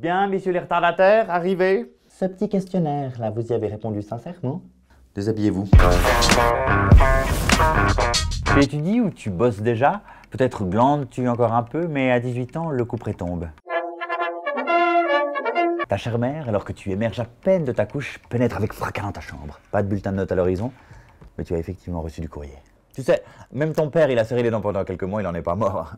Bien, messieurs les retardataires, arrivez. Ce petit questionnaire, là, vous y avez répondu sincèrement? Déshabillez-vous. Tu étudies ou tu bosses déjà? Peut-être glandes-tu encore un peu, mais à 18 ans, le couperet tombe. Ta chère mère, alors que tu émerges à peine de ta couche, pénètre avec fracas dans ta chambre. Pas de bulletin de notes à l'horizon, mais tu as effectivement reçu du courrier. Tu sais, même ton père, il a serré les dents pendant quelques mois, il n'en est pas mort.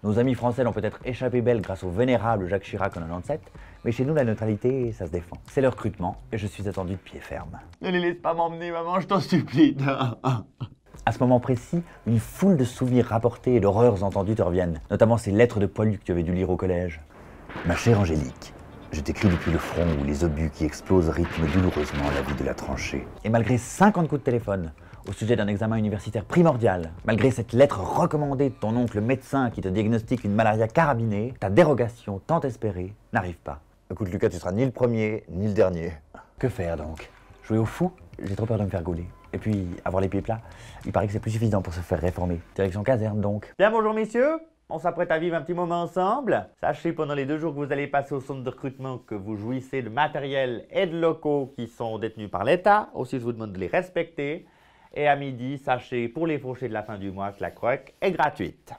Nos amis français l'ont peut-être échappé belle grâce au vénérable Jacques Chirac en 97, mais chez nous, la neutralité, ça se défend. C'est le recrutement, et je suis attendu de pied ferme. Ne les laisse pas m'emmener, maman, je t'en supplie. À ce moment précis, une foule de souvenirs rapportés et d'horreurs entendues te reviennent, notamment ces lettres de poilus que tu avais dû lire au collège. Ma chère Angélique, je t'écris depuis le front où les obus qui explosent rythment douloureusement la vie de la tranchée. Et malgré 50 coups de téléphone, au sujet d'un examen universitaire primordial, malgré cette lettre recommandée de ton oncle médecin qui te diagnostique une malaria carabinée, ta dérogation tant espérée n'arrive pas. Écoute Lucas, tu seras ni le premier, ni le dernier. Que faire donc? Jouer au fou? J'ai trop peur de me faire gauler. Et puis, avoir les pieds plats, il paraît que c'est plus suffisant pour se faire réformer. Direction caserne donc. Bien bonjour messieurs, on s'apprête à vivre un petit moment ensemble. Sachez pendant les 2 jours que vous allez passer au centre de recrutement que vous jouissez de matériel et de locaux qui sont détenus par l'État. Aussi, je vous demande de les respecter. Et à midi, sachez pour les fauchés de la fin du mois que la croque est gratuite.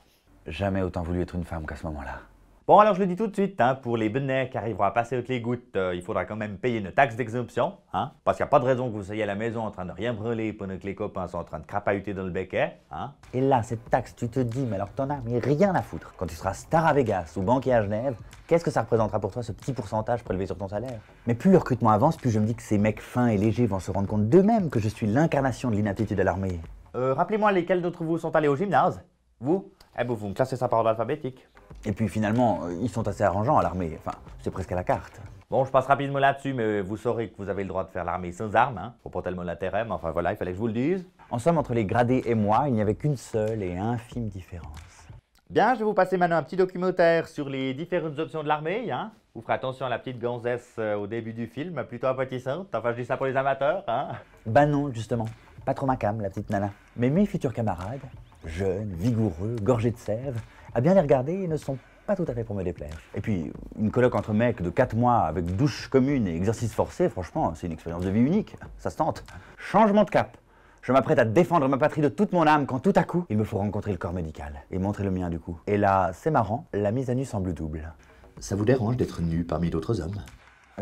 Jamais autant voulu être une femme qu'à ce moment-là. Bon, alors je le dis tout de suite, hein, pour les benets qui arriveront à passer avec les gouttes, il faudra quand même payer une taxe d'exemption, hein, parce qu'il n'y a pas de raison que vous soyez à la maison en train de rien brûler pendant que les copains sont en train de crapahuter dans le béquet. Hein. Et là, cette taxe, tu te dis, mais alors t'en as mais rien à foutre. Quand tu seras star à Vegas ou banquier à Genève, qu'est-ce que ça représentera pour toi, ce petit pourcentage prélevé sur ton salaire? Mais plus le recrutement avance, plus je me dis que ces mecs fins et légers vont se rendre compte d'eux-mêmes que je suis l'incarnation de l'inaptitude à l'armée. Rappelez-moi lesquels d'entre vous sont allés au gymnase? Vous? Eh ben, vous me classez ça par ordre alphabétique. Et puis finalement, ils sont assez arrangeants à l'armée. Enfin, c'est presque à la carte. Bon, je passe rapidement là-dessus, mais vous saurez que vous avez le droit de faire l'armée sans armes, hein. Faut pas tellement l'intérêt, mais enfin voilà, il fallait que je vous le dise. En somme, entre les gradés et moi, il n'y avait qu'une seule et infime différence. Bien, je vais vous passer maintenant un petit documentaire sur les différentes options de l'armée, hein. Vous ferez attention à la petite gonzesse au début du film, plutôt appétissante. Enfin, je dis ça pour les amateurs, hein. Bah non, justement. Pas trop ma came, la petite nana. Mais mes futurs camarades, jeunes, vigoureux, gorgés de sève, à bien les regarder, ne sont pas tout à fait pour me déplaire. Et puis, une coloc entre mecs de 4 mois avec douche commune et exercice forcé, franchement, c'est une expérience de vie unique. Ça se tente. Changement de cap. Je m'apprête à défendre ma patrie de toute mon âme quand tout à coup, il me faut rencontrer le corps médical et montrer le mien du coup. Et là, c'est marrant, la mise à nu semble double. Ça vous dérange d'être nu parmi d'autres hommes?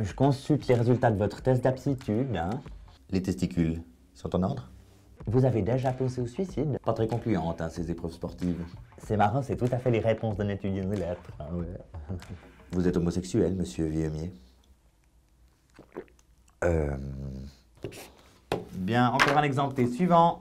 Je consulte les résultats de votre test d'aptitude, hein. Les testicules sont en ordre? Vous avez déjà pensé au suicide? Pas très concluantes, hein, ces épreuves sportives. C'est marrant, c'est tout à fait les réponses d'un étudiant de lettres. Ah ouais. Vous êtes homosexuel, monsieur Villemier? Bien, encore un exemple, suivant.